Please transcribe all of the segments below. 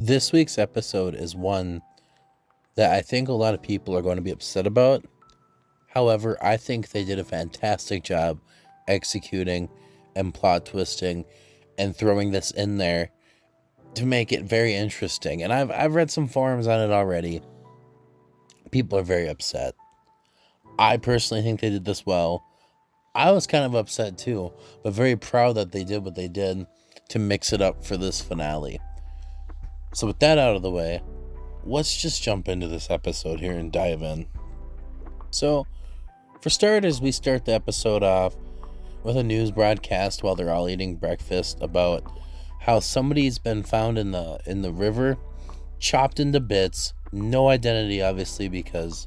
This week's episode is one that I think a lot of people are going to be upset about. However, I think they did a fantastic job executing and plot twisting and throwing this in there to make it very interesting. And I've read some forums on it already. People are very upset. I personally think they did this well. I was kind of upset too, but very proud that they did what they did to mix it up for this finale. So with that out of the way, let's just jump into this episode here and dive in. So, for starters, we start the episode off with a news broadcast while they're all eating breakfast about how somebody's been found in the river, chopped into bits. No identity, obviously, because,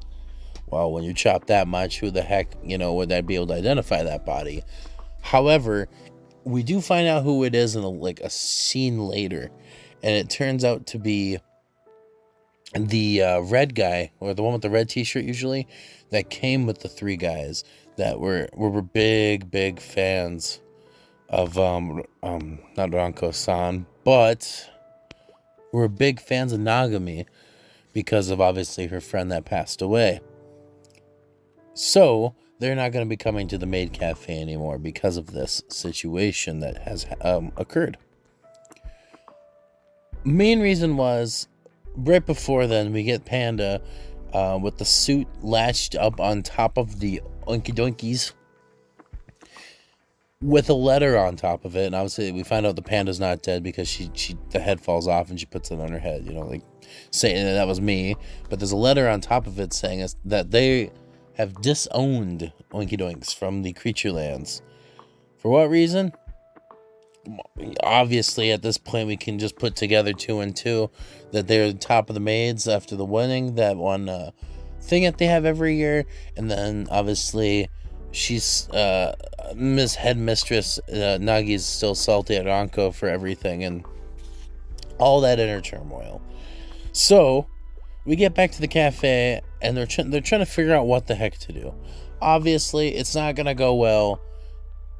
well, when you chop that much, who the heck, would that be able to identify that body? However, we do find out who it is in a scene later, and it turns out to be the red guy, or the one with the red t-shirt usually, that came with the three guys that were big fans of not Ranko-san, but were big fans of Nagami because of obviously her friend that passed away. So they're not going to be coming to the Maid Cafe anymore because of this situation that has occurred. Main reason was, right before then, we get Panda with the suit latched up on top of the Oinky Doinkies with a letter on top of it. And obviously we find out the Panda's not dead because she the head falls off and she puts it on her head, saying that was me. But there's a letter on top of it saying that they have disowned Oinky Doinks from the creature lands. For what reason? Obviously, at this point, we can just put together 2 and 2 that they're the top of the maids after the winning that one thing that they have every year, and then obviously she's Miss Headmistress Nagi's still salty at Ranko for everything and all that inner turmoil. So we get back to the cafe, and they're trying to figure out what the heck to do. Obviously, it's not gonna go well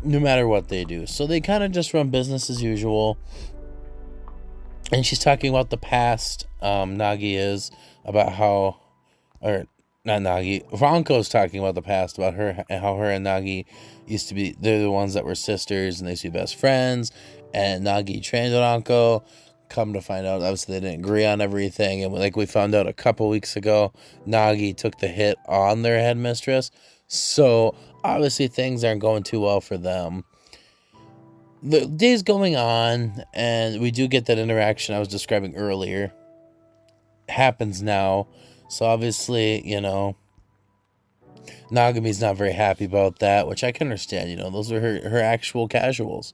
no matter what they do. So they kind of just run business as usual. And she's talking about the past. Nagi is about how, or not Nagi, Ranko's talking about the past, about her, how her and Nagi used to be, they're the ones that were sisters and they used to be best friends. And Nagi trained Ranko. Come to find out, obviously they didn't agree on everything. And like we found out a couple weeks ago, Nagi took the hit on their headmistress. So obviously things aren't going too well for them. The day's going on, and we do get that interaction I was describing earlier. Happens now. So obviously, Nagami's not very happy about that, which I can understand. Those are her actual casuals.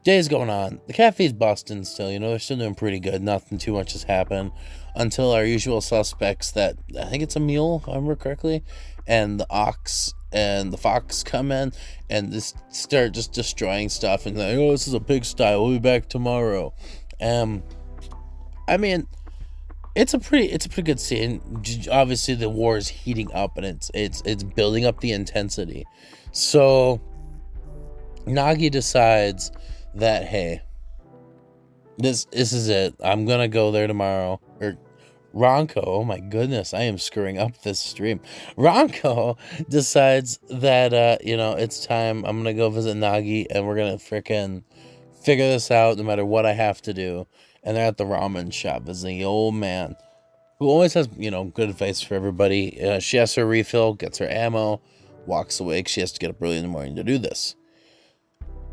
Day's going on. The cafe's busting still, they're still doing pretty good. Nothing too much has happened until our usual suspects that, I think it's a mule, if I remember correctly, and the ox and the fox come in and just start just destroying stuff and like, oh, this is a pigsty, we'll be back tomorrow. I mean, it's a pretty good scene. Obviously the war is heating up and it's building up the intensity. So Nagi decides that, hey, this is it. I'm gonna go there tomorrow. Or Ranko, oh my goodness, I am screwing up this stream. Ranko decides that it's time. I'm gonna go visit Nagi and we're gonna freaking figure this out no matter what I have to do. And they're at the ramen shop visiting the old man who always has good advice for everybody. She has her refill, gets her ammo, walks away. She has to get up early in the morning to do this.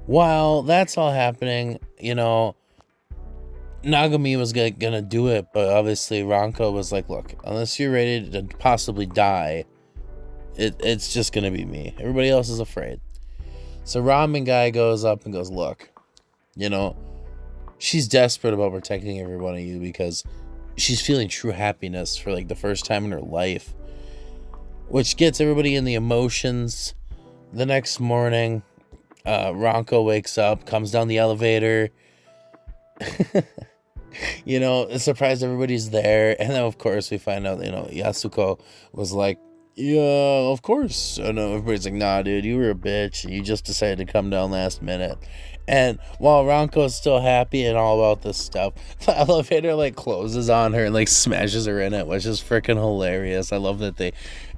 While that's all happening, Nagami was gonna do it, but obviously Ranko was like, look, unless you're ready to possibly die, it's just gonna be me. Everybody else is afraid. So Ramen guy goes up and goes, look, she's desperate about protecting every one of you because she's feeling true happiness for the first time in her life, which gets everybody in the emotions. The next morning, Ranko wakes up, comes down the elevator, surprised everybody's there. And then, of course, we find out, Yasuko was like, yeah, of course. And everybody's like, nah, dude, you were a bitch. You just decided to come down last minute. And while Ranko's still happy and all about this stuff, the elevator like closes on her and like smashes her in it, which is freaking hilarious. I love that they,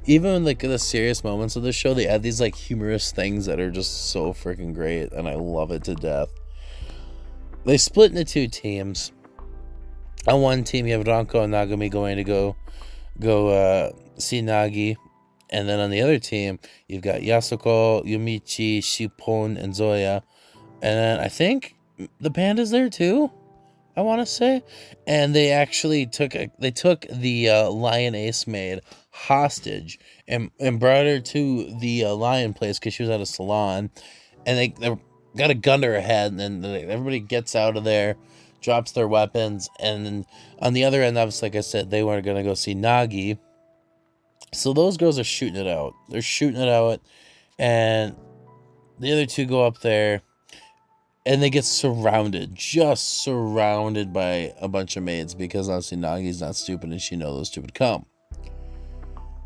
even like in the serious moments of the show, they add these like humorous things that are just so freaking great, and I love it to death. They split into two teams. On one team, you have Ranko and Nagami going to go see Nagi. And then on the other team, you've got Yasuko, Yumichi, Shippon, and Zoya. And then I think the panda's there too, I want to say. And they actually took the lion ace maid hostage and brought her to the lion place because she was at a salon. And they got a gun to her head, and then everybody gets out of there, drops their weapons, and then on the other end, obviously, like I said, they were going to go see Nagi. So those girls are shooting it out. They're shooting it out, and the other two go up there, and they get just surrounded by a bunch of maids, because obviously Nagi's not stupid, and she knows those two would come.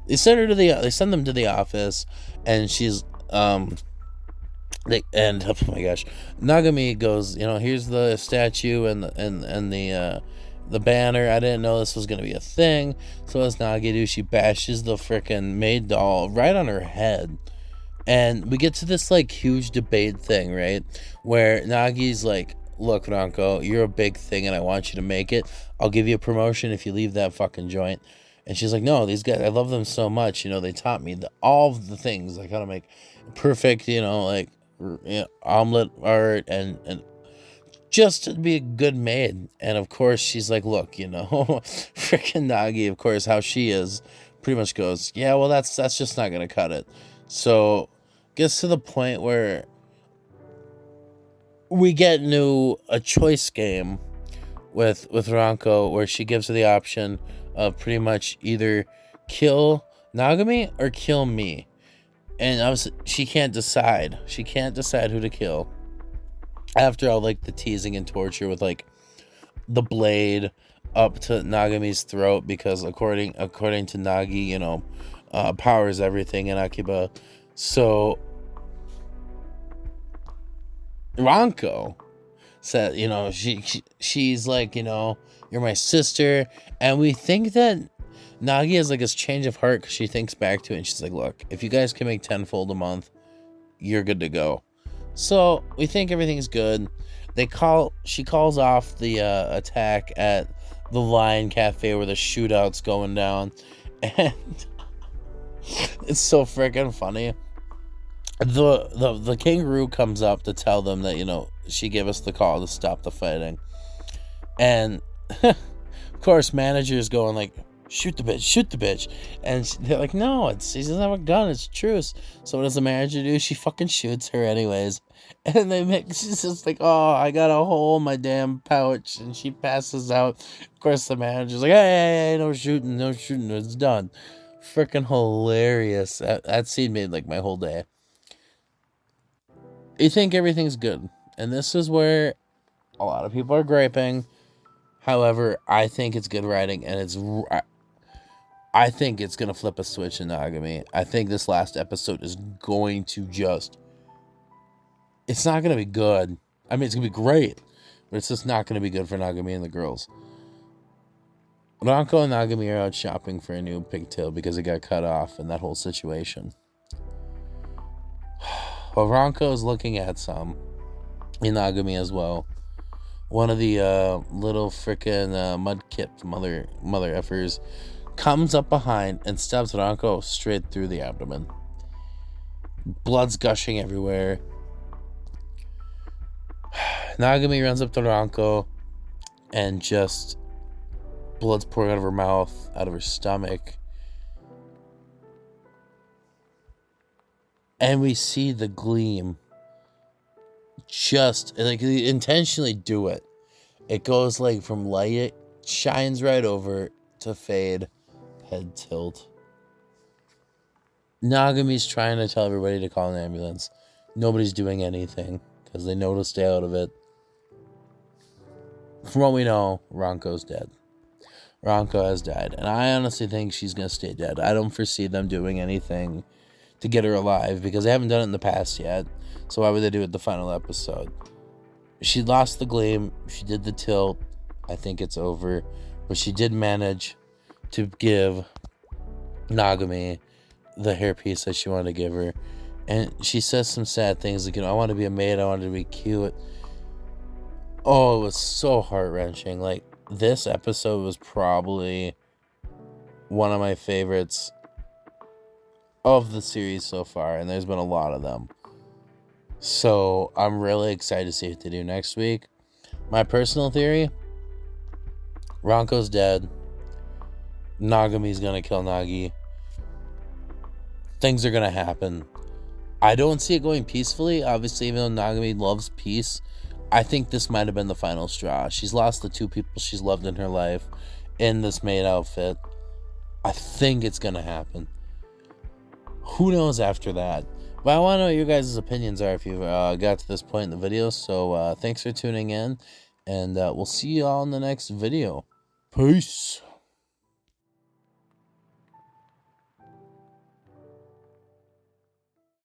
They send them to the office, and she's oh my gosh, Nagami goes, here's the statue and the banner. I didn't know this was gonna be a thing. So as Nagi do, she bashes the freaking maid doll right on her head, and we get to this like huge debate thing, right, where Nagi's like, look, Ranko, you're a big thing and I want you to make it. I'll give you a promotion if you leave that fucking joint. And she's like, no, these guys, I love them so much, they taught me all the things, like how to make perfect, omelet art and just to be a good maid. And of course she's like, look, freaking Nagi, of course, how she is, pretty much goes, yeah, well, that's just not gonna cut it. So gets to the point where we get a choice game with Ranko, where she gives her the option of pretty much either kill Nagami or kill me. And obviously she can't decide. She can't decide who to kill. After all, like, the teasing and torture with, like, the blade up to Nagami's throat, because according to Nagi, power is everything in Akiba. So Ranko said, she's like, you're my sister. And we think that Nagi has like this change of heart, because she thinks back to it and she's like, look, if you guys can make tenfold a month, you're good to go. So we think everything's good. She calls off the attack at the Lion Cafe where the shootout's going down, and it's so freaking funny. The kangaroo comes up to tell them that she gave us the call to stop the fighting, and of course manager's going like, shoot the bitch, and they're like, no, he doesn't have a gun, it's truce. So what does the manager do? She fucking shoots her anyways, and she's just like, oh, I got a hole in my damn pouch, and she passes out. Of course the manager's like, hey, no shooting, it's done. Freaking hilarious. That scene made like my whole day. You think everything's good, and this is where a lot of people are griping. However, I think it's good writing, and I think it's going to flip a switch in Nagami. I think this last episode is going to it's not going to be good. I mean, it's going to be great, but it's just not going to be good for Nagami and the girls. Ranko and Nagami are out shopping for a new pigtail because it got cut off in that whole situation. Well, Ranko is looking at some in Nagami as well. One of the little frickin' mudkipped mother effers comes up behind and stabs Ranko straight through the abdomen. Blood's gushing everywhere. Nagami runs up to Ranko, and just blood's pouring out of her mouth, out of her stomach. And we see the gleam. Just like they intentionally do it. It goes like from light, it shines right over to fade, head tilt. Nagami's trying to tell everybody to call an ambulance. Nobody's doing anything because they know to stay out of it. From what we know, Ranko's dead. Ranko has died, and I honestly think she's gonna stay dead. I don't foresee them doing anything to get her alive because they haven't done it in the past yet. So why would they do it the final episode? She lost the gleam. She did the tilt. I think it's over. But she did manage to give Nagami the hairpiece that she wanted to give her. And she says some sad things like, I want to be a maid. I want to be cute. Oh, it was so heart-wrenching. Like, this episode was probably one of my favorites of the series so far. And there's been a lot of them. So, I'm really excited to see what they do next week. My personal theory, Ranko's dead. Nagami's gonna kill Nagi. Things are gonna happen. I don't see it going peacefully. Obviously, even though Nagami loves peace, I think this might have been the final straw. She's lost the two people she's loved in her life in this maid outfit. I think it's gonna happen. Who knows after that? But I want to know what your guys' opinions are if you've got to this point in the video. So thanks for tuning in. And we'll see you all in the next video. Peace.